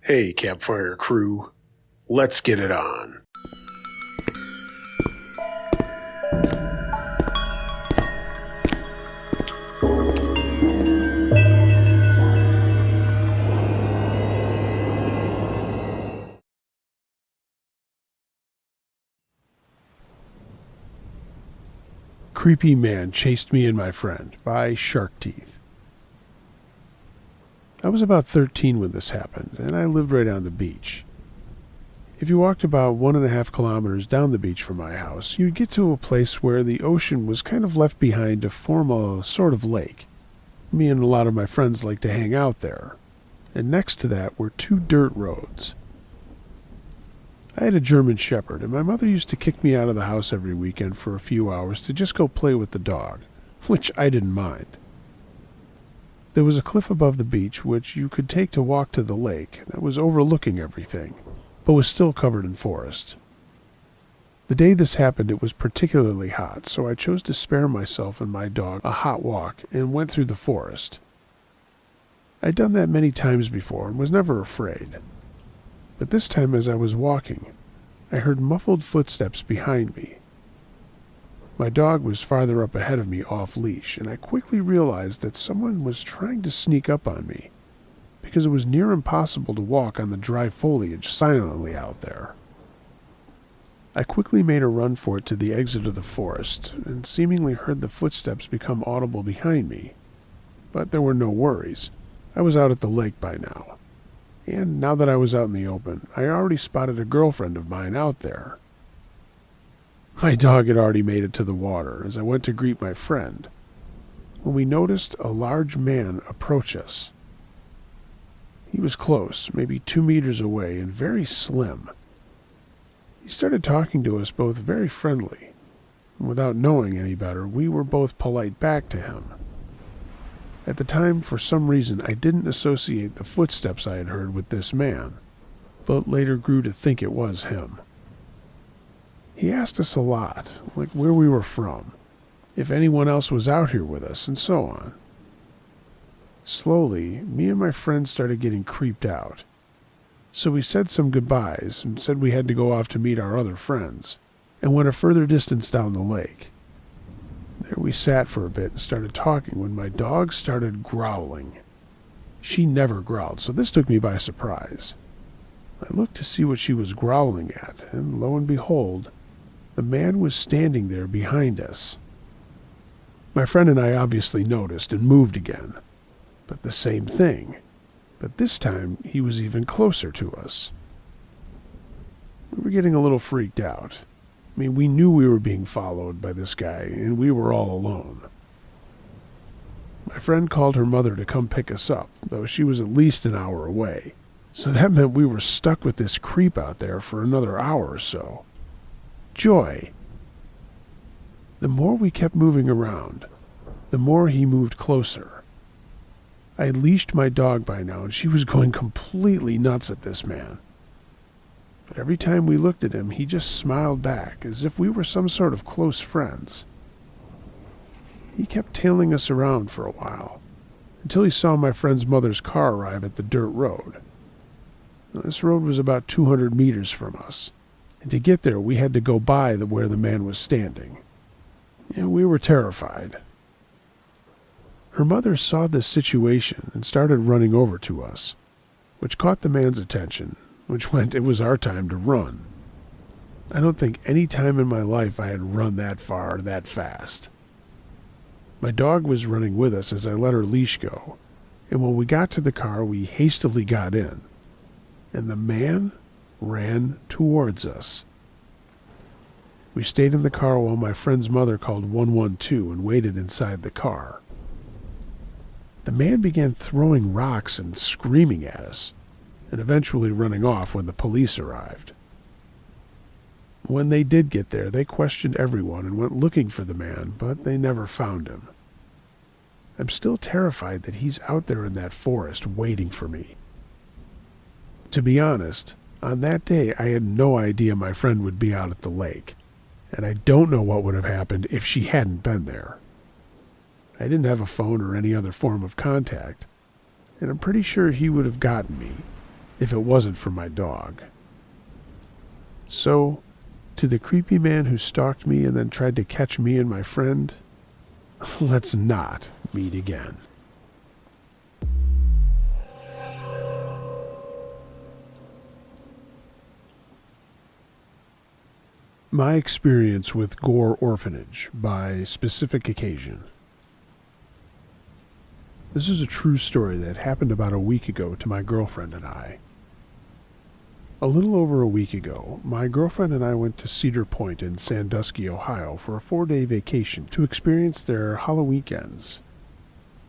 Hey, campfire crew, let's get it on. Creepy Man Chased Me and My Friend by Shark Teeth. I was about 13 when this happened, and I lived right on the beach. If you walked about 1.5 kilometers down the beach from my house, you'd get to a place where the ocean was kind of left behind to form a sort of lake. Me and a lot of my friends liked to hang out there, and next to that were 2 dirt roads. I had a German Shepherd, and my mother used to kick me out of the house every weekend for a few hours to just go play with the dog, which I didn't mind. There was a cliff above the beach which you could take to walk to the lake that was overlooking everything, but was still covered in forest. The day this happened it was particularly hot, so I chose to spare myself and my dog a hot walk and went through the forest. I'd done that many times before and was never afraid. But this time as I was walking, I heard muffled footsteps behind me. My dog was farther up ahead of me off-leash, and I quickly realized that someone was trying to sneak up on me, because it was near impossible to walk on the dry foliage silently out there. I quickly made a run for it to the exit of the forest, and seemingly heard the footsteps become audible behind me. But there were no worries. I was out at the lake by now. And now that I was out in the open, I already spotted a girlfriend of mine out there. My dog had already made it to the water as I went to greet my friend, when we noticed a large man approach us. He was close, maybe 2 meters away, and very slim. He started talking to us both very friendly, and without knowing any better, we were both polite back to him. At the time, for some reason, I didn't associate the footsteps I had heard with this man, but later grew to think it was him. He asked us a lot, like where we were from, if anyone else was out here with us, and so on. Slowly, me and my friends started getting creeped out, so we said some goodbyes and said we had to go off to meet our other friends, and went a further distance down the lake. There we sat for a bit and started talking when my dog started growling. She never growled, so this took me by surprise. I looked to see what she was growling at, and lo and behold, the man was standing there behind us. My friend and I obviously noticed and moved again, but the same thing. But this time he was even closer to us. We were getting a little freaked out. We knew we were being followed by this guy, and we were all alone. My friend called her mother to come pick us up, though she was at least an hour away, so that meant we were stuck with this creep out there for another hour or so. Joy! The more we kept moving around, the more he moved closer. I had leashed my dog by now, and she was going completely nuts at this man. But every time we looked at him, he just smiled back, as if we were some sort of close friends. He kept tailing us around for a while, until he saw my friend's mother's car arrive at the dirt road. Now, this road was about 200 meters from us, and to get there we had to go by where the man was standing. And we were terrified. Her mother saw this situation and started running over to us, which caught the man's attention, which meant it was our time to run. I don't think any time in my life I had run that far that fast. My dog was running with us as I let her leash go, and when we got to the car we hastily got in, and the man ran towards us. We stayed in the car while my friend's mother called 112 and waited inside the car. The man began throwing rocks and screaming at us, and eventually running off when the police arrived. When they did get there, they questioned everyone and went looking for the man, but they never found him. I'm still terrified that he's out there in that forest waiting for me. To be honest, on that day I had no idea my friend would be out at the lake, and I don't know what would have happened if she hadn't been there. I didn't have a phone or any other form of contact, and I'm pretty sure he would have gotten me, if it wasn't for my dog. So, to the creepy man who stalked me and then tried to catch me and my friend, let's not meet again. My experience with Gore Orphanage by specific occasion. This is a true story that happened about a week ago to my girlfriend and I. A little over a week ago, my girlfriend and I went to Cedar Point in Sandusky, Ohio for a 4-day vacation to experience their Halloween weekends.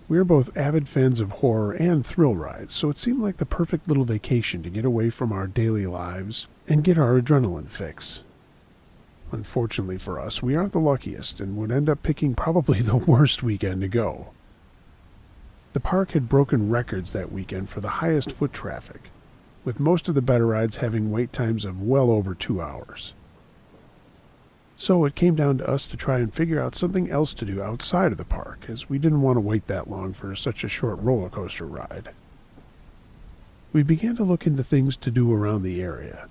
We are both avid fans of horror and thrill rides, so it seemed like the perfect little vacation to get away from our daily lives and get our adrenaline fix. Unfortunately for us, we aren't the luckiest and would end up picking probably the worst weekend to go. The park had broken records that weekend for the highest foot traffic, with most of the better rides having wait times of well over 2 hours. So it came down to us to try and figure out something else to do outside of the park, as we didn't want to wait that long for such a short roller coaster ride. We began to look into things to do around the area,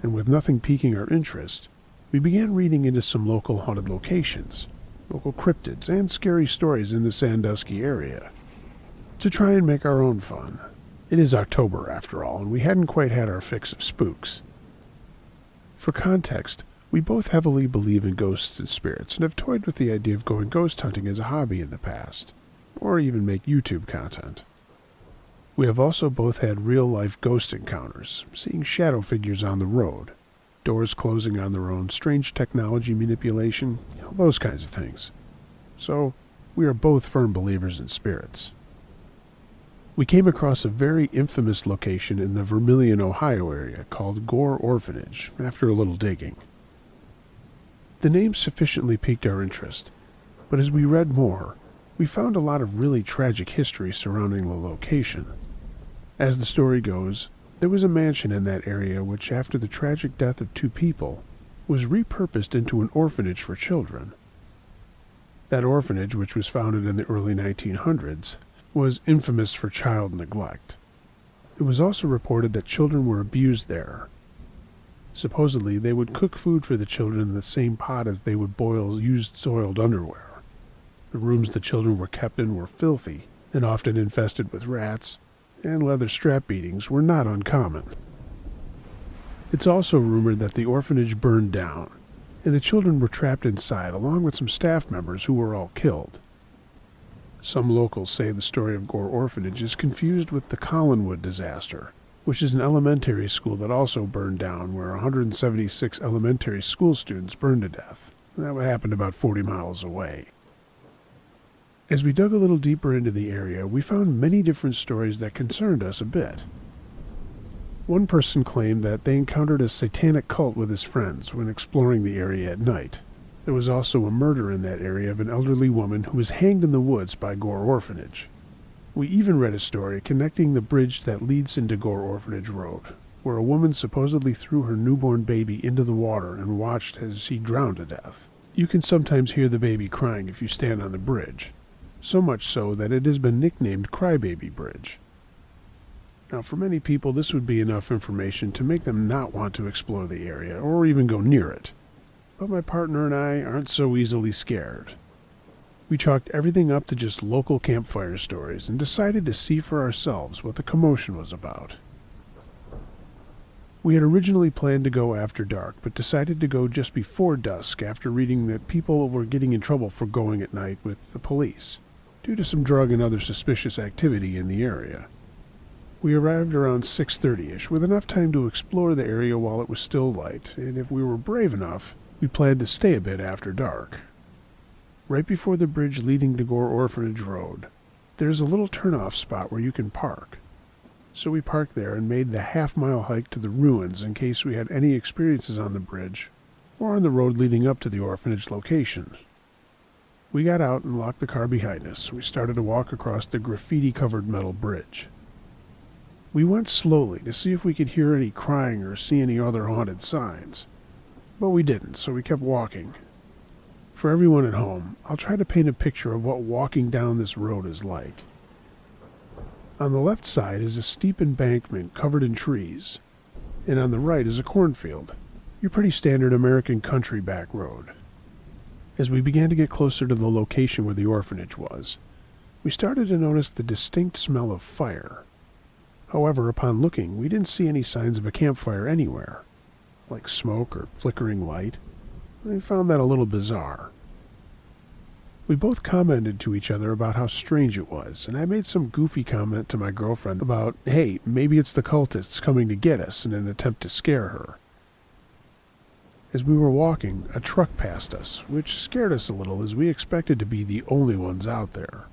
and with nothing piquing our interest, we began reading into some local haunted locations, local cryptids, and scary stories in the Sandusky area, to try and make our own fun. It is October, after all, and we hadn't quite had our fix of spooks. For context, we both heavily believe in ghosts and spirits, and have toyed with the idea of going ghost hunting as a hobby in the past, or even make YouTube content. We have also both had real-life ghost encounters, seeing shadow figures on the road, doors closing on their own, strange technology manipulation, those kinds of things. So, we are both firm believers in spirits. We came across a very infamous location in the Vermilion, Ohio area called Gore Orphanage after a little digging. The name sufficiently piqued our interest, but as we read more, we found a lot of really tragic history surrounding the location. As the story goes, there was a mansion in that area which, after the tragic death of 2 people, was repurposed into an orphanage for children. That orphanage, which was founded in the early 1900s, was infamous for child neglect. It was also reported that children were abused there. Supposedly, they would cook food for the children in the same pot as they would boil used soiled underwear. The rooms the children were kept in were filthy and often infested with rats, and leather strap beatings were not uncommon. It's also rumored that the orphanage burned down, and the children were trapped inside along with some staff members who were all killed. Some locals say the story of Gore Orphanage is confused with the Collinwood disaster, which is an elementary school that also burned down, where 176 elementary school students burned to death. That happened about 40 miles away. As we dug a little deeper into the area, we found many different stories that concerned us a bit. One person claimed that they encountered a satanic cult with his friends when exploring the area at night. There was also a murder in that area of an elderly woman who was hanged in the woods by Gore Orphanage. We even read a story connecting the bridge that leads into Gore Orphanage Road, where a woman supposedly threw her newborn baby into the water and watched as he drowned to death. You can sometimes hear the baby crying if you stand on the bridge, so much so that it has been nicknamed Crybaby Bridge. Now, for many people, this would be enough information to make them not want to explore the area or even go near it. But my partner and I aren't so easily scared. We chalked everything up to just local campfire stories and decided to see for ourselves what the commotion was about. We had originally planned to go after dark, but decided to go just before dusk after reading that people were getting in trouble for going at night with the police, due to some drug and other suspicious activity in the area. We arrived around 6:30ish, with enough time to explore the area while it was still light, and if we were brave enough, we planned to stay a bit after dark. Right before the bridge leading to Gore Orphanage Road, there's a little turn-off spot where you can park. So we parked there and made the half-mile hike to the ruins in case we had any experiences on the bridge or on the road leading up to the orphanage location. We got out and locked the car behind us. We started to walk across the graffiti-covered metal bridge. We went slowly to see if we could hear any crying or see any other haunted signs. But we didn't, so we kept walking. For everyone at home, I'll try to paint a picture of what walking down this road is like. On the left side is a steep embankment covered in trees, and on the right is a cornfield, your pretty standard American country back road. As we began to get closer to the location where the orphanage was, we started to notice the distinct smell of fire. However, upon looking, we didn't see any signs of a campfire anywhere, like smoke or flickering light. We found that a little bizarre. We both commented to each other about how strange it was, and I made some goofy comment to my girlfriend about, hey, maybe it's the cultists coming to get us in an attempt to scare her. As we were walking, a truck passed us, which scared us a little as we expected to be the only ones out there.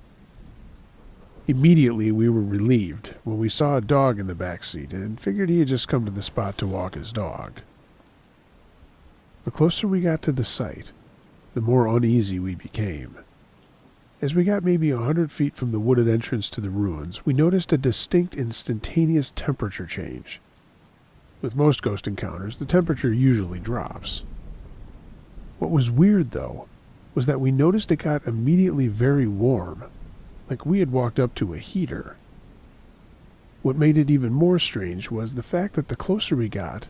Immediately we were relieved when we saw a dog in the back seat and figured he had just come to the spot to walk his dog. The closer we got to the site, the more uneasy we became. As we got maybe 100 feet from the wooded entrance to the ruins, we noticed a distinct instantaneous temperature change. With most ghost encounters, the temperature usually drops. What was weird, though, was that we noticed it got immediately very warm, like we had walked up to a heater. What made it even more strange was the fact that the closer we got,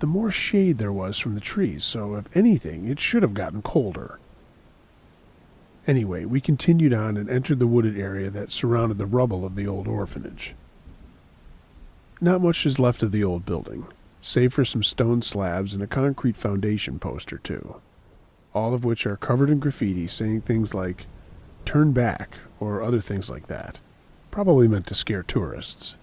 the more shade there was from the trees, so if anything, it should have gotten colder. Anyway, we continued on and entered the wooded area that surrounded the rubble of the old orphanage. Not much is left of the old building, save for some stone slabs and a concrete foundation post or two, all of which are covered in graffiti saying things like, "Turn back," or other things like that, probably meant to scare tourists.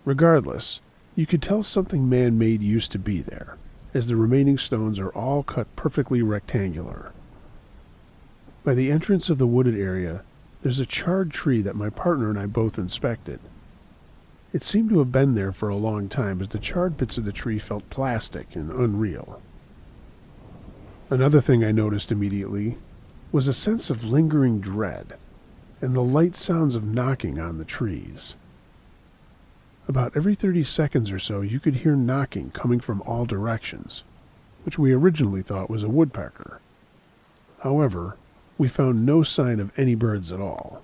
Regardless, you could tell something man-made used to be there, as the remaining stones are all cut perfectly rectangular. By the entrance of the wooded area, there's a charred tree that my partner and I both inspected. It seemed to have been there for a long time, as the charred bits of the tree felt plastic and unreal. Another thing I noticed immediately was a sense of lingering dread, and the light sounds of knocking on the trees. About every 30 seconds or so you could hear knocking coming from all directions, which we originally thought was a woodpecker. However, we found no sign of any birds at all.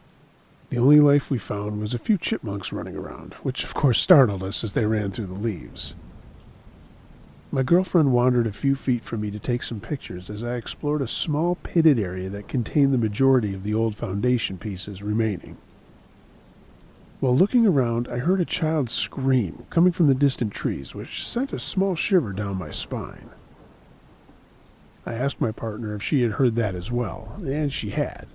The only life we found was a few chipmunks running around, which of course startled us as they ran through the leaves. My girlfriend wandered a few feet from me to take some pictures as I explored a small pitted area that contained the majority of the old foundation pieces remaining. While looking around, I heard a child scream coming from the distant trees, which sent a small shiver down my spine. I asked my partner if she had heard that as well, and she had.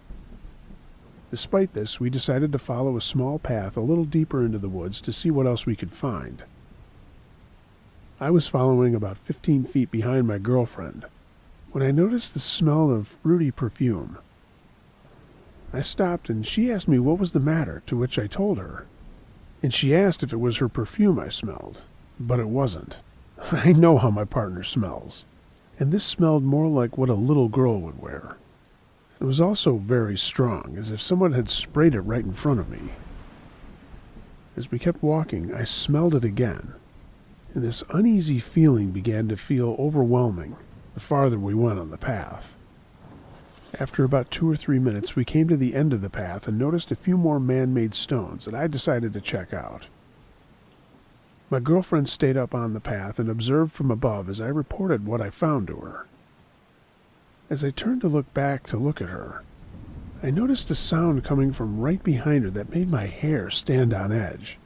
Despite this, we decided to follow a small path a little deeper into the woods to see what else we could find. I was following about 15 feet behind my girlfriend when I noticed the smell of fruity perfume. I stopped and she asked me what was the matter, to which I told her. And she asked if it was her perfume I smelled, but it wasn't. I know how my partner smells, and this smelled more like what a little girl would wear. It was also very strong, as if someone had sprayed it right in front of me. As we kept walking, I smelled it again, and this uneasy feeling began to feel overwhelming the farther we went on the path. After about 2 or 3 minutes, we came to the end of the path and noticed a few more man-made stones that I decided to check out. My girlfriend stayed up on the path and observed from above as I reported what I found to her. As I turned to look back to look at her, I noticed a sound coming from right behind her that made my hair stand on edge.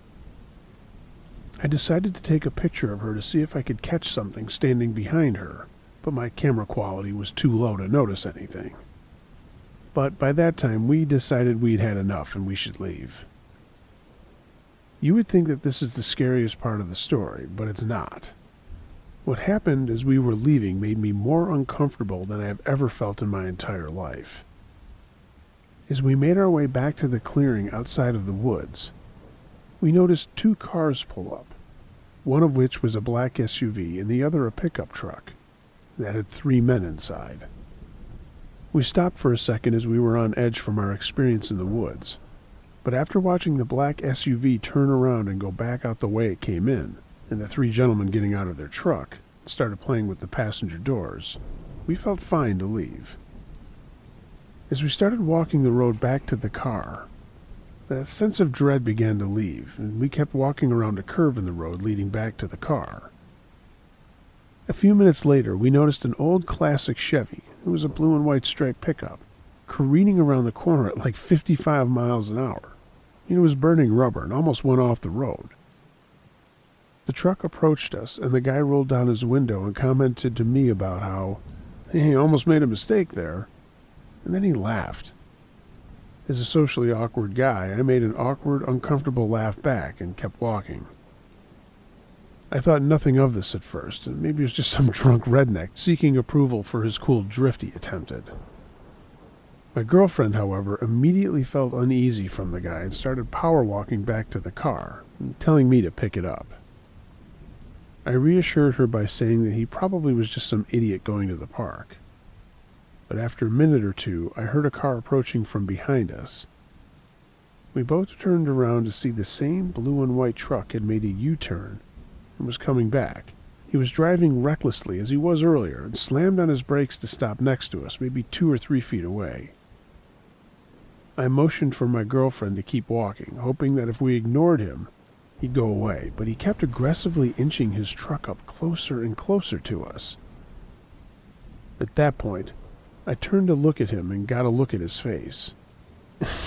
I decided to take a picture of her to see if I could catch something standing behind her, but my camera quality was too low to notice anything. But by that time, we decided we'd had enough and we should leave. You would think that this is the scariest part of the story, but it's not. What happened as we were leaving made me more uncomfortable than I have ever felt in my entire life. As we made our way back to the clearing outside of the woods, we noticed 2 cars pull up, one of which was a black SUV and the other a pickup truck that had 3 men inside. We stopped for a second as we were on edge from our experience in the woods, but after watching the black SUV turn around and go back out the way it came in, and the 3 gentlemen getting out of their truck started playing with the passenger doors, we felt fine to leave. As we started walking the road back to the car, That sense of dread began to leave, and we kept walking around a curve in the road leading back to the car. A few minutes later, we noticed an old classic Chevy, it was a blue and white striped pickup, careening around the corner at like 55 miles an hour. It was burning rubber and almost went off the road. The truck approached us, and the guy rolled down his window and commented to me about how he almost made a mistake there. And then he laughed. As a socially awkward guy, I made an awkward, uncomfortable laugh back and kept walking. I thought nothing of this at first, and maybe it was just some drunk redneck seeking approval for his cool drift he attempted. My girlfriend, however, immediately felt uneasy from the guy and started power walking back to the car, telling me to pick it up. I reassured her by saying that he probably was just some idiot going to the park. But after a minute or two, I heard a car approaching from behind us. We both turned around to see the same blue and white truck had made a U-turn and was coming back. He was driving recklessly as he was earlier and slammed on his brakes to stop next to us, maybe 2 or 3 feet away. I motioned for my girlfriend to keep walking, hoping that if we ignored him, he'd go away, but he kept aggressively inching his truck up closer and closer to us. At that point, I turned to look at him and got a look at his face.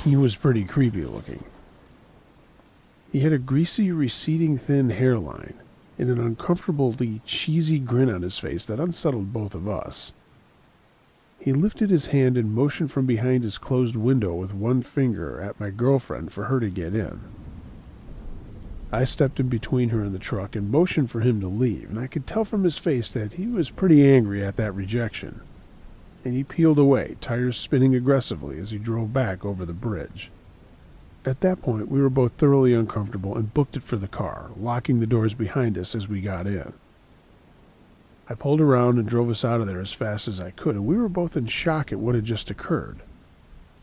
He was pretty creepy looking. He had a greasy, receding thin hairline and an uncomfortably cheesy grin on his face that unsettled both of us. He lifted his hand and motioned from behind his closed window with one finger at my girlfriend for her to get in. I stepped in between her and the truck and motioned for him to leave, and I could tell from his face that he was pretty angry at that rejection. And he peeled away, tires spinning aggressively as he drove back over the bridge. At that point, we were both thoroughly uncomfortable and booked it for the car, locking the doors behind us as we got in. I pulled around and drove us out of there as fast as I could, and we were both in shock at what had just occurred,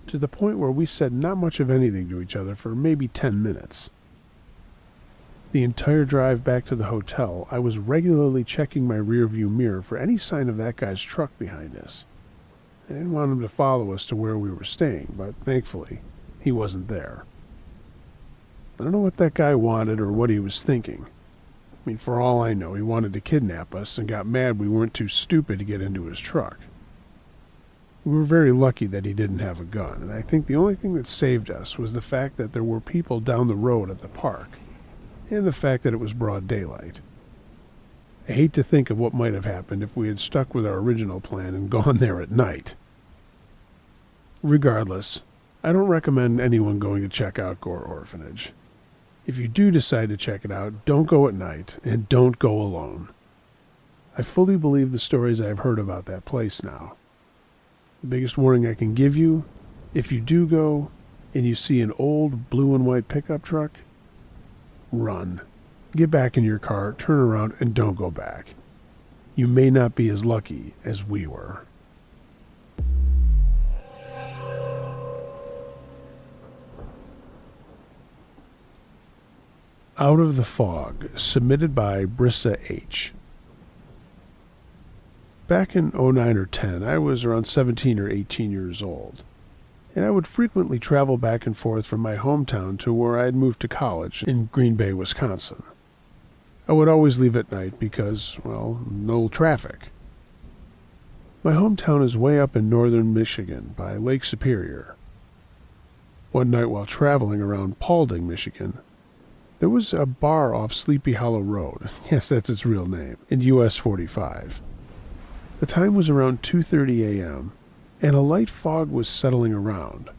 to the point where we said not much of anything to each other for maybe 10 minutes. The entire drive back to the hotel, I was regularly checking my rearview mirror for any sign of that guy's truck behind us. I didn't want him to follow us to where we were staying, but thankfully, he wasn't there. I don't know what that guy wanted or what he was thinking. I mean, for all I know, he wanted to kidnap us and got mad we weren't too stupid to get into his truck. We were very lucky that he didn't have a gun, and I think the only thing that saved us was the fact that there were people down the road at the park, and the fact that it was broad daylight. I hate to think of what might have happened if we had stuck with our original plan and gone there at night. Regardless, I don't recommend anyone going to check out Gore Orphanage. If you do decide to check it out, don't go at night, and don't go alone. I fully believe the stories I've heard about that place now. The biggest warning I can give you, if you do go, and you see an old blue and white pickup truck, run. Get back in your car, turn around, and don't go back. You may not be as lucky as we were. Out of the Fog, submitted by Brissa H. Back in 09 or 10, I was around 17 or 18 years old, and I would frequently travel back and forth from my hometown to where I had moved to college in Green Bay, Wisconsin. I would always leave at night because, well, no traffic. My hometown is way up in northern Michigan by Lake Superior. One night while traveling around Paulding, Michigan, there was a bar off Sleepy Hollow Road, yes, that's its real name, in US 45. The time was around 2:30 a.m., and a light fog was settling around.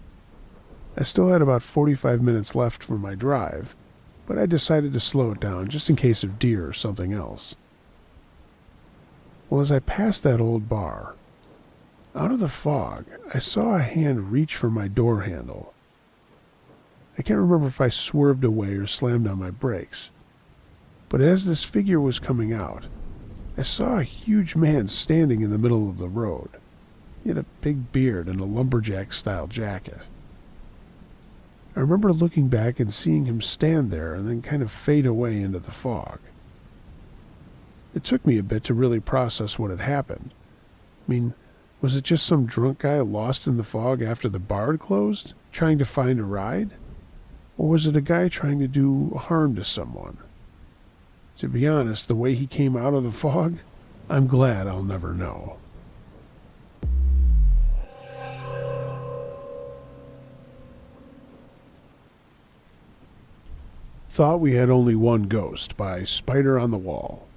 I still had about 45 minutes left for my drive, but I decided to slow it down just in case of deer or something else. Well, as I passed that old bar, out of the fog, I saw a hand reach for my door handle. I can't remember if I swerved away or slammed on my brakes, but as this figure was coming out, I saw a huge man standing in the middle of the road. He had a big beard and a lumberjack-style jacket. I remember looking back and seeing him stand there and then kind of fade away into the fog. It took me a bit to really process what had happened. I mean, was it just some drunk guy lost in the fog after the bar had closed, trying to find a ride? Or was it a guy trying to do harm to someone? To be honest, the way he came out of the fog, I'm glad I'll never know. Thought We Had Only One Ghost by Spider on the Wall.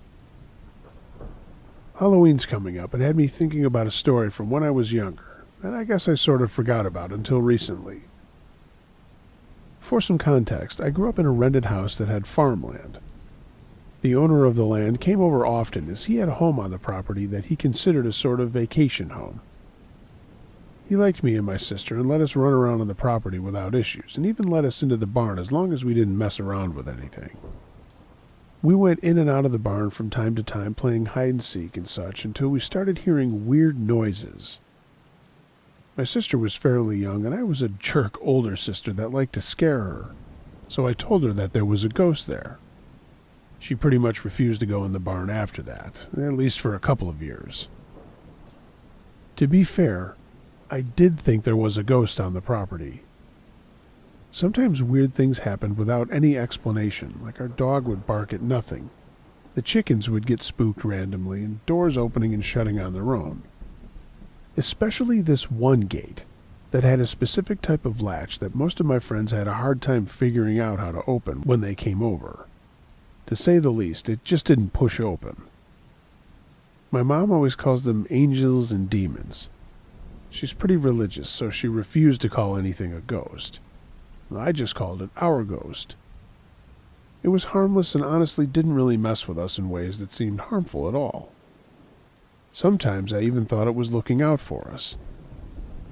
Halloween's coming up and had me thinking about a story from when I was younger, and I guess I sort of forgot about until recently. For some context, I grew up in a rented house that had farmland. The owner of the land came over often as he had a home on the property that he considered a sort of vacation home. He liked me and my sister and let us run around on the property without issues, and even let us into the barn as long as we didn't mess around with anything. We went in and out of the barn from time to time playing hide and seek and such until we started hearing weird noises. My sister was fairly young, and I was a jerk older sister that liked to scare her, so I told her that there was a ghost there. She pretty much refused to go in the barn after that, at least for a couple of years. To be fair, I did think there was a ghost on the property. Sometimes weird things happened without any explanation, like our dog would bark at nothing. The chickens would get spooked randomly, and doors opening and shutting on their own. Especially this one gate that had a specific type of latch that most of my friends had a hard time figuring out how to open when they came over. To say the least, it just didn't push open. My mom always calls them angels and demons. She's pretty religious, so she refused to call anything a ghost. I just called it our ghost. It was harmless and honestly didn't really mess with us in ways that seemed harmful at all. Sometimes I even thought it was looking out for us.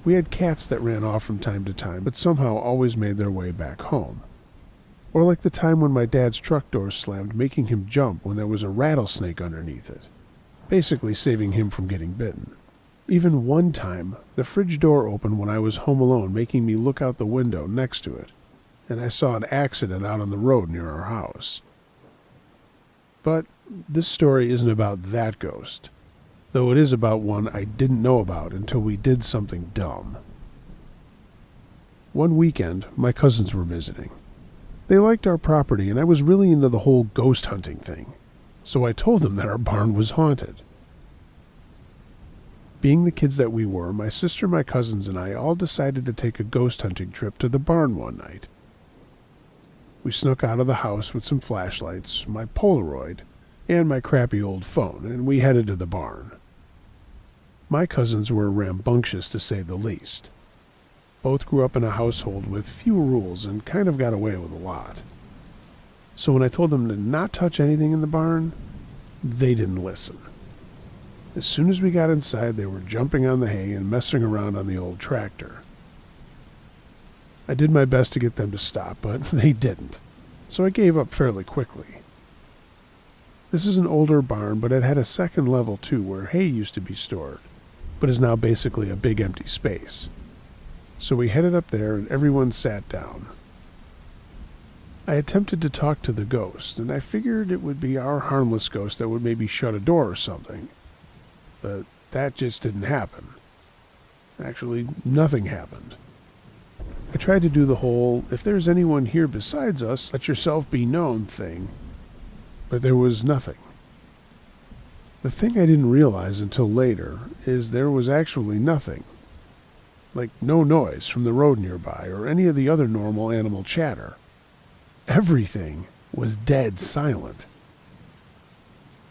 We had cats that ran off from time to time, but somehow always made their way back home. Or like the time when my dad's truck door slammed, making him jump when there was a rattlesnake underneath it, basically saving him from getting bitten. Even one time, the fridge door opened when I was home alone, making me look out the window next to it, and I saw an accident out on the road near our house. But this story isn't about that ghost, though it is about one I didn't know about until we did something dumb. One weekend, my cousins were visiting. They liked our property, and I was really into the whole ghost hunting thing, so I told them that our barn was haunted. Being the kids that we were, my sister, my cousins, and I all decided to take a ghost hunting trip to the barn one night. We snuck out of the house with some flashlights, my Polaroid, and my crappy old phone, and we headed to the barn. My cousins were rambunctious, to say the least. Both grew up in a household with few rules and kind of got away with a lot. So when I told them to not touch anything in the barn, they didn't listen. As soon as we got inside, they were jumping on the hay and messing around on the old tractor. I did my best to get them to stop, but they didn't, so I gave up fairly quickly. This is an older barn, but it had a second level too, where hay used to be stored, but is now basically a big empty space. So we headed up there and everyone sat down. I attempted to talk to the ghost, and I figured it would be our harmless ghost that would maybe shut a door or something. But that just didn't happen. Actually, nothing happened. I tried to do the whole, if there's anyone here besides us, let yourself be known thing, but there was nothing. The thing I didn't realize until later is there was actually nothing. Like no noise from the road nearby or any of the other normal animal chatter. Everything was dead silent.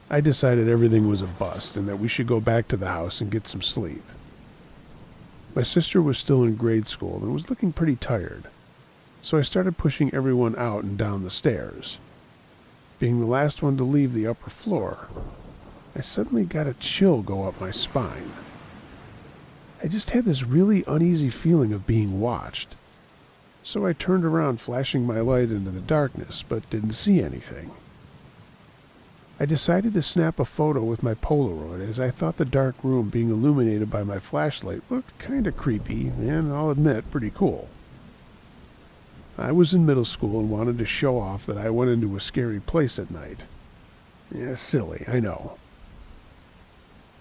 I decided everything was a bust and that we should go back to the house and get some sleep. My sister was still in grade school and was looking pretty tired, so I started pushing everyone out and down the stairs. Being the last one to leave the upper floor, I suddenly got a chill go up my spine. I just had this really uneasy feeling of being watched, so I turned around, flashing my light into the darkness, but didn't see anything. I decided to snap a photo with my Polaroid, as I thought the dark room being illuminated by my flashlight looked kinda creepy, and I'll admit, pretty cool. I was in middle school and wanted to show off that I went into a scary place at night. Yeah, silly, I know.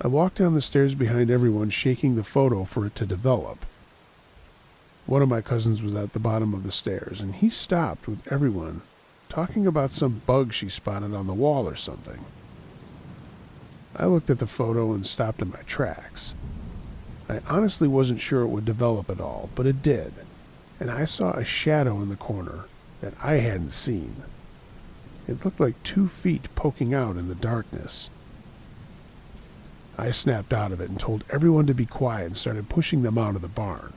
I walked down the stairs behind everyone, shaking the photo for it to develop. One of my cousins was at the bottom of the stairs, and he stopped with everyone talking about some bug she spotted on the wall or something. I looked at the photo and stopped in my tracks. I honestly wasn't sure it would develop at all, but it did, and I saw a shadow in the corner that I hadn't seen. It looked like 2 feet poking out in the darkness. I snapped out of it and told everyone to be quiet and started pushing them out of the barn.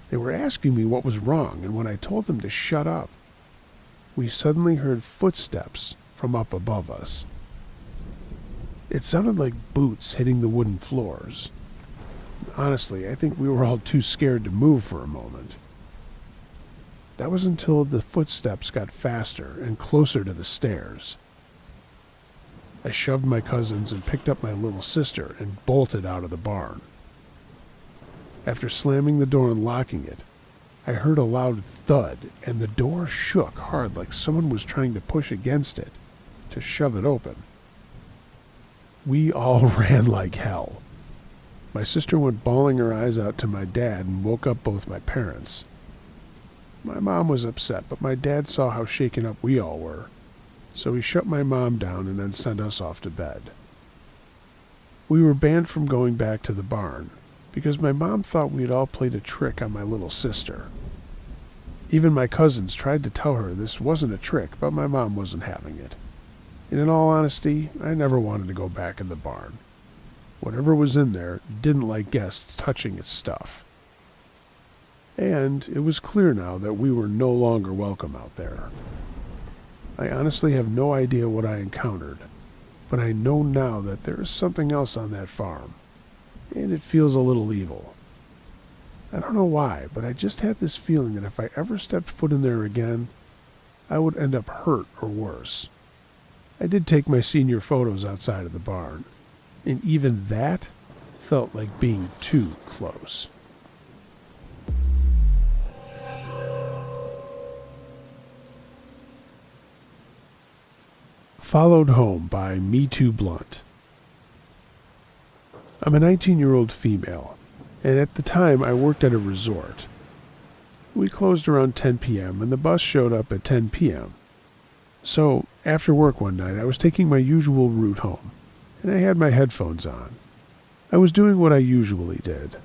They were asking me what was wrong, and when I told them to shut up, we suddenly heard footsteps from up above us. It sounded like boots hitting the wooden floors. Honestly, I think we were all too scared to move for a moment. That was until the footsteps got faster and closer to the stairs. I shoved my cousins and picked up my little sister and bolted out of the barn. After slamming the door and locking it, I heard a loud thud, and the door shook hard like someone was trying to push against it to shove it open. We all ran like hell. My sister went bawling her eyes out to my dad and woke up both my parents. My mom was upset, but my dad saw how shaken up we all were, so he shut my mom down and then sent us off to bed. We were banned from going back to the barn because my mom thought we had all played a trick on my little sister. Even my cousins tried to tell her this wasn't a trick, but my mom wasn't having it. And in all honesty, I never wanted to go back in the barn. Whatever was in there didn't like guests touching its stuff. And it was clear now that we were no longer welcome out there. I honestly have no idea what I encountered, but I know now that there is something else on that farm, and it feels a little evil. I don't know why, but I just had this feeling that if I ever stepped foot in there again, I would end up hurt or worse. I did take my senior photos outside of the barn, and even that felt like being too close. Followed Home by Me Too Blunt. I'm a 19-year-old female, and at the time I worked at a resort. We closed around 10 p.m. and the bus showed up at 10 p.m. So, after work one night, I was taking my usual route home, and I had my headphones on. I was doing what I usually did,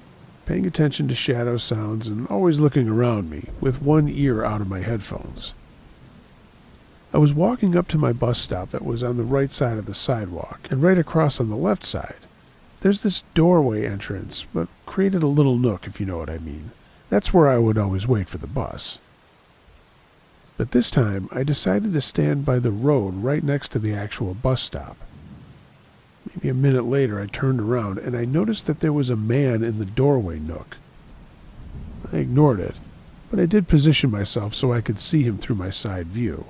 paying attention to shadow sounds and always looking around me, with one ear out of my headphones. I was walking up to my bus stop that was on the right side of the sidewalk, and right across on the left side, there's this doorway entrance, but created a little nook, if you know what I mean. That's where I would always wait for the bus. But this time, I decided to stand by the road right next to the actual bus stop. Maybe a minute later, I turned around, and I noticed that there was a man in the doorway nook. I ignored it, but I did position myself so I could see him through my side view.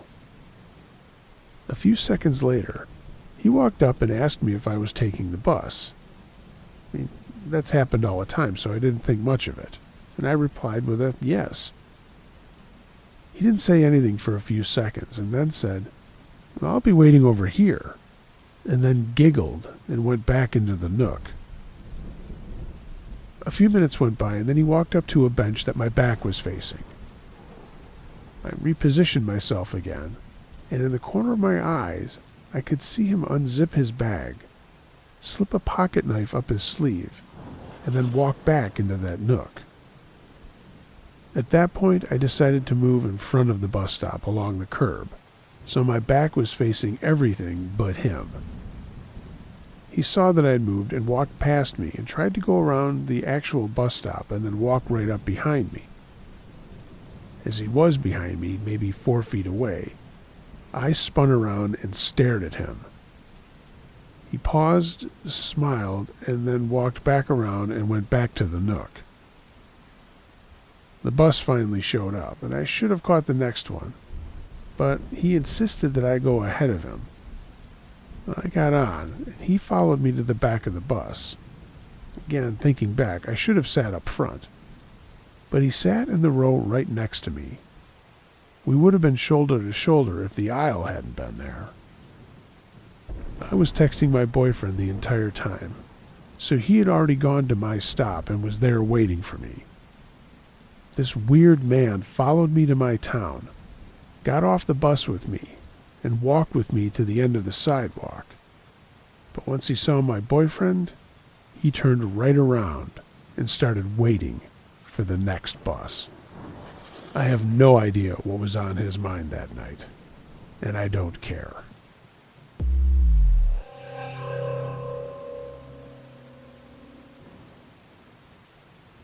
A few seconds later, he walked up and asked me if I was taking the bus. I mean, that's happened all the time, so I didn't think much of it, and I replied with a yes. He didn't say anything for a few seconds, and then said, "I'll be waiting over here," and then giggled and went back into the nook. A few minutes went by, and then he walked up to a bench that my back was facing. I repositioned myself again, and in the corner of my eyes, I could see him unzip his bag, slip a pocket knife up his sleeve, and then walk back into that nook. At that point, I decided to move in front of the bus stop along the curb, so my back was facing everything but him. He saw that I had moved and walked past me and tried to go around the actual bus stop and then walk right up behind me. As he was behind me, maybe 4 feet away, I spun around and stared at him. He paused, smiled, and then walked back around and went back to the nook. The bus finally showed up, and I should have caught the next one, but he insisted that I go ahead of him. I got on, and he followed me to the back of the bus. Again, thinking back, I should have sat up front, but he sat in the row right next to me. We would have been shoulder to shoulder if the aisle hadn't been there. I was texting my boyfriend the entire time, so he had already gone to my stop and was there waiting for me. This weird man followed me to my town, got off the bus with me, and walked with me to the end of the sidewalk. But once he saw my boyfriend, he turned right around and started waiting for the next bus. I have no idea what was on his mind that night, and I don't care.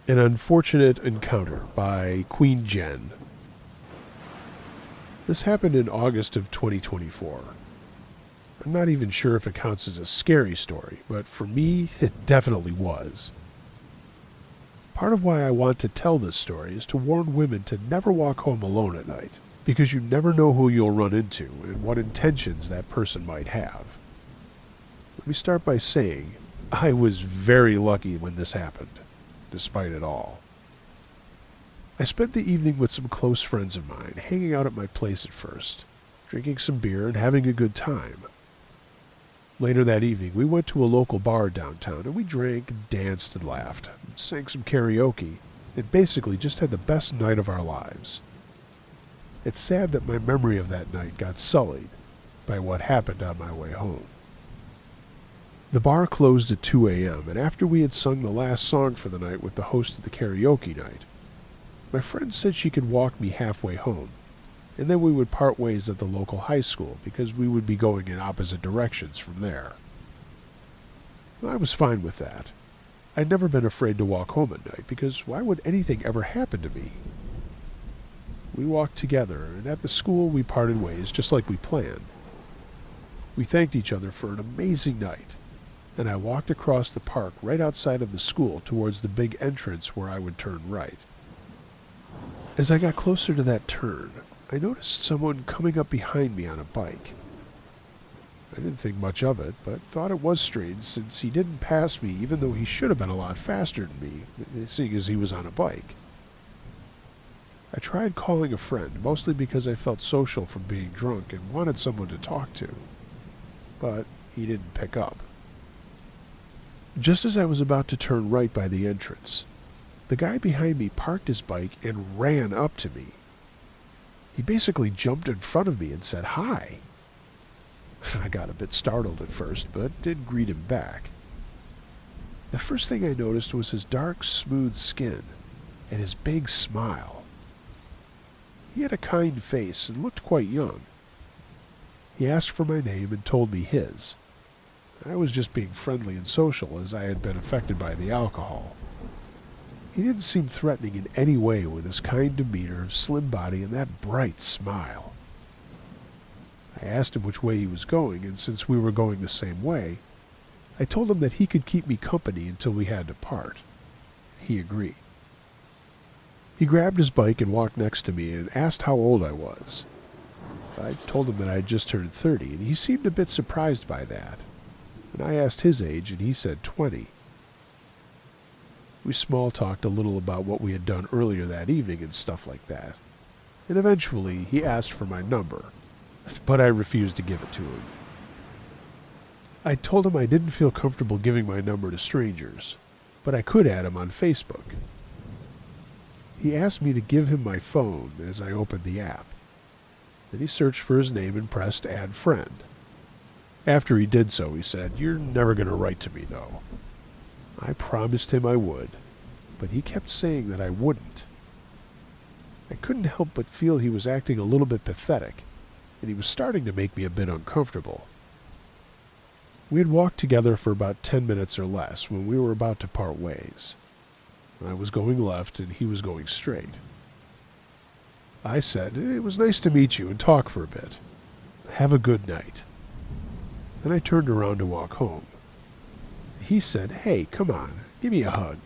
An Unfortunate Encounter by Queen Jen. This happened in August of 2024. I'm not even sure if it counts as a scary story, but for me, it definitely was. Part of why I want to tell this story is to warn women to never walk home alone at night, because you never know who you'll run into and what intentions that person might have. Let me start by saying, I was very lucky when this happened, despite it all. I spent the evening with some close friends of mine, hanging out at my place at first, drinking some beer and having a good time. Later that evening, we went to a local bar downtown, and we drank, danced, and laughed, sang some karaoke, and basically just had the best night of our lives. It's sad that my memory of that night got sullied by what happened on my way home. The bar closed at 2 a.m., and after we had sung the last song for the night with the host of the karaoke night, my friend said she could walk me halfway home, and then we would part ways at the local high school because we would be going in opposite directions from there. I was fine with that. I'd never been afraid to walk home at night because why would anything ever happen to me? We walked together, and at the school we parted ways just like we planned. We thanked each other for an amazing night, and I walked across the park right outside of the school towards the big entrance where I would turn right. As I got closer to that turn, I noticed someone coming up behind me on a bike. I didn't think much of it, but thought it was strange since he didn't pass me even though he should have been a lot faster than me, seeing as he was on a bike. I tried calling a friend, mostly because I felt social from being drunk and wanted someone to talk to, but he didn't pick up. Just as I was about to turn right by the entrance, the guy behind me parked his bike and ran up to me. He basically jumped in front of me and said hi. I got a bit startled at first, but did greet him back. The first thing I noticed was his dark, smooth skin and his big smile. He had a kind face and looked quite young. He asked for my name and told me his. I was just being friendly and social as I had been affected by the alcohol. He didn't seem threatening in any way with his kind demeanor, slim body, and that bright smile. I asked him which way he was going, and since we were going the same way, I told him that he could keep me company until we had to part. He agreed. He grabbed his bike and walked next to me and asked how old I was. I told him that I had just turned 30, and he seemed a bit surprised by that. And I asked his age, and he said 20. We small-talked a little about what we had done earlier that evening and stuff like that. And eventually, he asked for my number, but I refused to give it to him. I told him I didn't feel comfortable giving my number to strangers, but I could add him on Facebook. He asked me to give him my phone as I opened the app. Then he searched for his name and pressed Add Friend. After he did so, he said, "You're never going to write to me, though." I promised him I would, but he kept saying that I wouldn't. I couldn't help but feel he was acting a little bit pathetic, and he was starting to make me a bit uncomfortable. We had walked together for about 10 minutes or less when we were about to part ways. I was going left and he was going straight. I said, "It was nice to meet you and talk for a bit. Have a good night." Then I turned around to walk home. He said, "Hey, come on, give me a hug."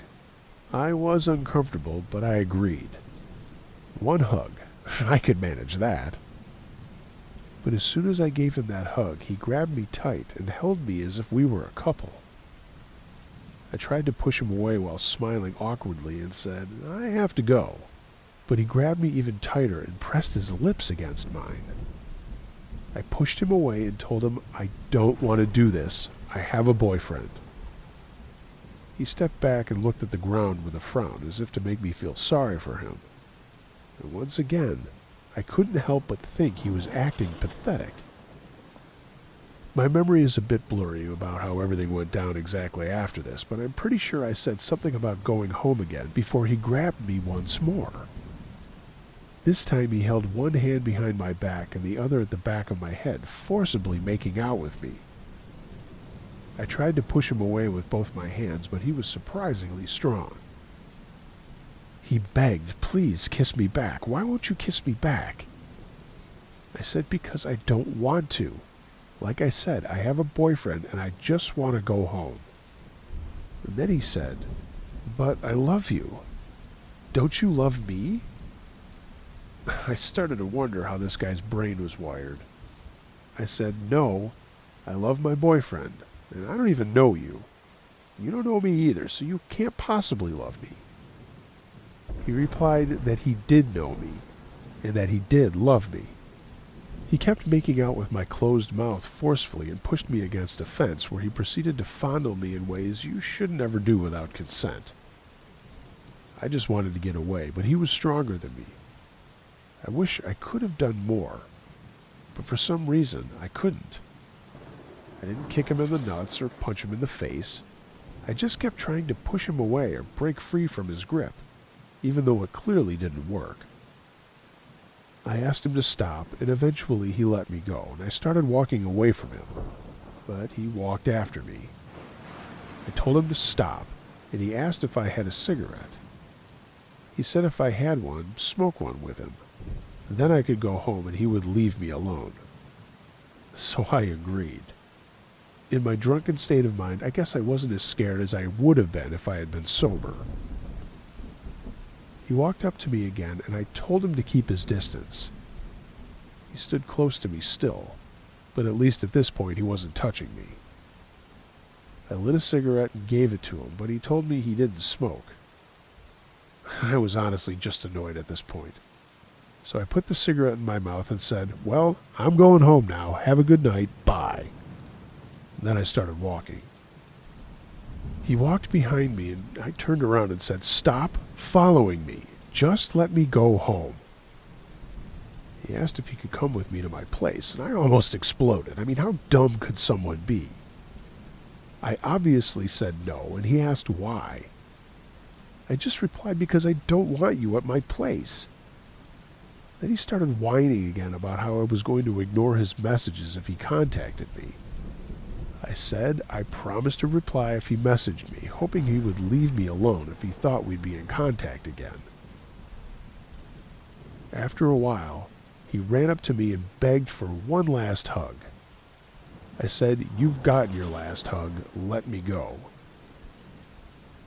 I was uncomfortable, but I agreed. One hug. I could manage that. But as soon as I gave him that hug, he grabbed me tight and held me as if we were a couple. I tried to push him away while smiling awkwardly and said, "I have to go." But he grabbed me even tighter and pressed his lips against mine. I pushed him away and told him, "I don't want to do this. I have a boyfriend." He stepped back and looked at the ground with a frown, as if to make me feel sorry for him. And once again, I couldn't help but think he was acting pathetic. My memory is a bit blurry about how everything went down exactly after this, but I'm pretty sure I said something about going home again before he grabbed me once more. This time he held one hand behind my back and the other at the back of my head, forcibly making out with me. I tried to push him away with both my hands, but he was surprisingly strong. He begged, "Please kiss me back. Why won't you kiss me back?" I said, "Because I don't want to. Like I said, I have a boyfriend and I just want to go home." And then he said, "But I love you. Don't you love me?" I started to wonder how this guy's brain was wired. I said, "No, I love my boyfriend, and I don't even know you. You don't know me either, so you can't possibly love me." He replied that he did know me, and that he did love me. He kept making out with my closed mouth forcefully and pushed me against a fence, where he proceeded to fondle me in ways you should never do without consent. I just wanted to get away, but he was stronger than me. I wish I could have done more, but for some reason I couldn't. I didn't kick him in the nuts or punch him in the face. I just kept trying to push him away or break free from his grip, even though it clearly didn't work. I asked him to stop, and eventually he let me go, and I started walking away from him, but he walked after me. I told him to stop, and he asked if I had a cigarette. He said if I had one, smoke one with him. Then I could go home and he would leave me alone. So I agreed. In my drunken state of mind, I guess I wasn't as scared as I would have been if I had been sober. He walked up to me again, and I told him to keep his distance. He stood close to me still, but at least at this point he wasn't touching me. I lit a cigarette and gave it to him, but he told me he didn't smoke. I was honestly just annoyed at this point. So I put the cigarette in my mouth and said, "Well, I'm going home now. Have a good night. Bye." Then I started walking. He walked behind me, and I turned around and said, "Stop following me. Just let me go home." He asked if he could come with me to my place, and I almost exploded. I mean, how dumb could someone be? I obviously said no, and he asked why. I just replied, "Because I don't want you at my place." Then he started whining again about how I was going to ignore his messages if he contacted me. I said I promised to reply if he messaged me, hoping he would leave me alone if he thought we'd be in contact again. After a while, he ran up to me and begged for one last hug. I said, "You've gotten your last hug. Let me go."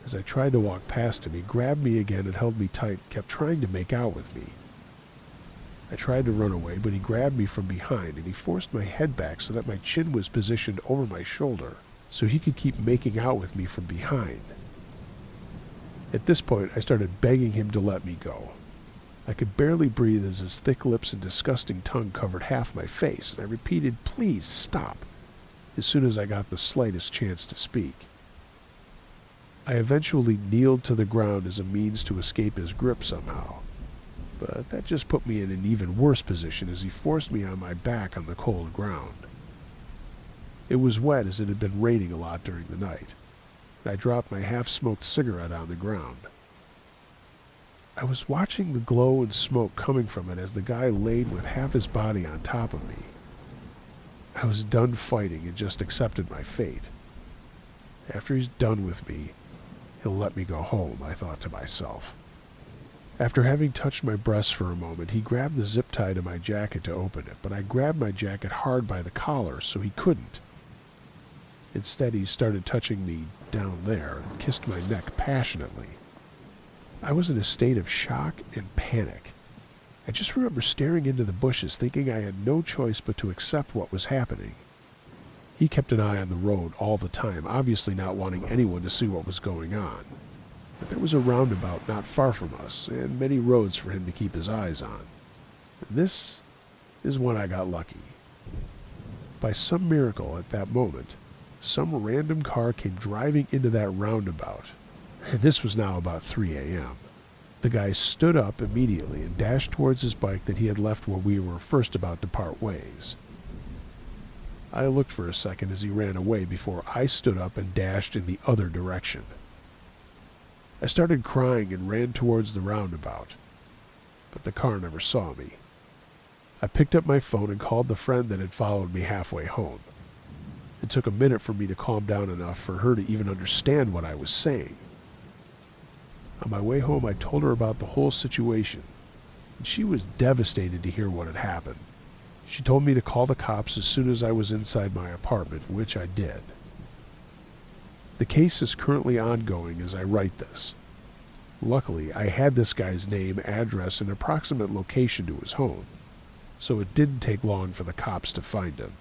As I tried to walk past him, he grabbed me again and held me tight, kept trying to make out with me. I tried to run away, but he grabbed me from behind, and he forced my head back so that my chin was positioned over my shoulder, so he could keep making out with me from behind. At this point, I started begging him to let me go. I could barely breathe as his thick lips and disgusting tongue covered half my face, and I repeated, "Please stop," as soon as I got the slightest chance to speak. I eventually kneeled to the ground as a means to escape his grip somehow, but that just put me in an even worse position as he forced me on my back on the cold ground. It was wet as it had been raining a lot during the night, and I dropped my half-smoked cigarette on the ground. I was watching the glow and smoke coming from it as the guy laid with half his body on top of me. I was done fighting and just accepted my fate. After he's done with me, he'll let me go home, I thought to myself. After having touched my breasts for a moment, he grabbed the zip tie to my jacket to open it, but I grabbed my jacket hard by the collar, so he couldn't. Instead, he started touching me down there and kissed my neck passionately. I was in a state of shock and panic. I just remember staring into the bushes, thinking I had no choice but to accept what was happening. He kept an eye on the road all the time, obviously not wanting anyone to see what was going on. But there was a roundabout not far from us, and many roads for him to keep his eyes on. And this is when I got lucky. By some miracle at that moment, some random car came driving into that roundabout. And this was now about 3 a.m. The guy stood up immediately and dashed towards his bike that he had left where we were first about to part ways. I looked for a second as he ran away before I stood up and dashed in the other direction. I started crying and ran towards the roundabout, but the car never saw me. I picked up my phone and called the friend that had followed me halfway home. It took a minute for me to calm down enough for her to even understand what I was saying. On my way home, I told her about the whole situation, and she was devastated to hear what had happened. She told me to call the cops as soon as I was inside my apartment, which I did. The case is currently ongoing as I write this. Luckily, I had this guy's name, address, and approximate location to his home, so it didn't take long for the cops to find him.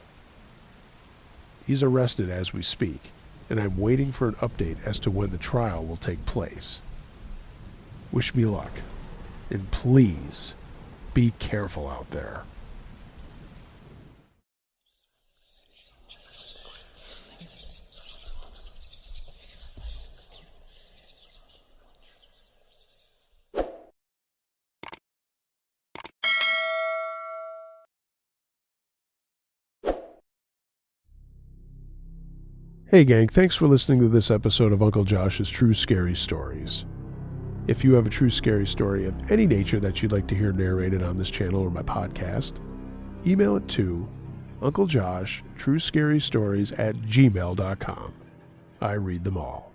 He's arrested as we speak, and I'm waiting for an update as to when the trial will take place. Wish me luck, and please, be careful out there. Hey gang, thanks for listening to this episode of Uncle Josh's True Scary Stories. If you have a true scary story of any nature that you'd like to hear narrated on this channel or my podcast, email it to unclejoshtruescarystories@gmail.com. I read them all.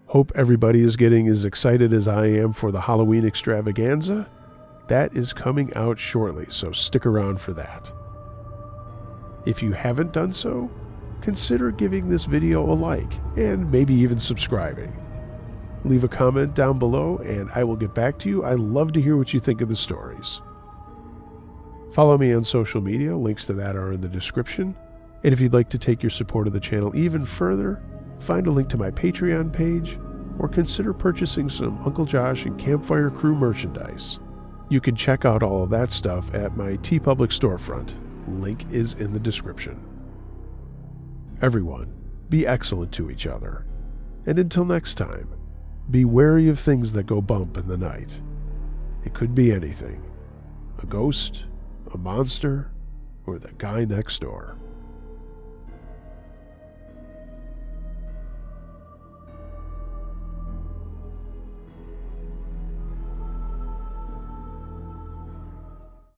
Hope everybody is getting as excited as I am for the Halloween extravaganza. That is coming out shortly, so stick around for that. If you haven't done so, consider giving this video a like and maybe even subscribing. Leave a comment down below and I will get back to you. I love to hear what you think of the stories. Follow me on social media, links to that are in the description. And if you'd like to take your support of the channel even further, find a link to my Patreon page or consider purchasing some Uncle Josh and Campfire Crew merchandise. You can check out all of that stuff at my TeePublic storefront. Link is in the description. Everyone, be excellent to each other. And until next time, be wary of things that go bump in the night. It could be anything. A ghost, a monster, or the guy next door.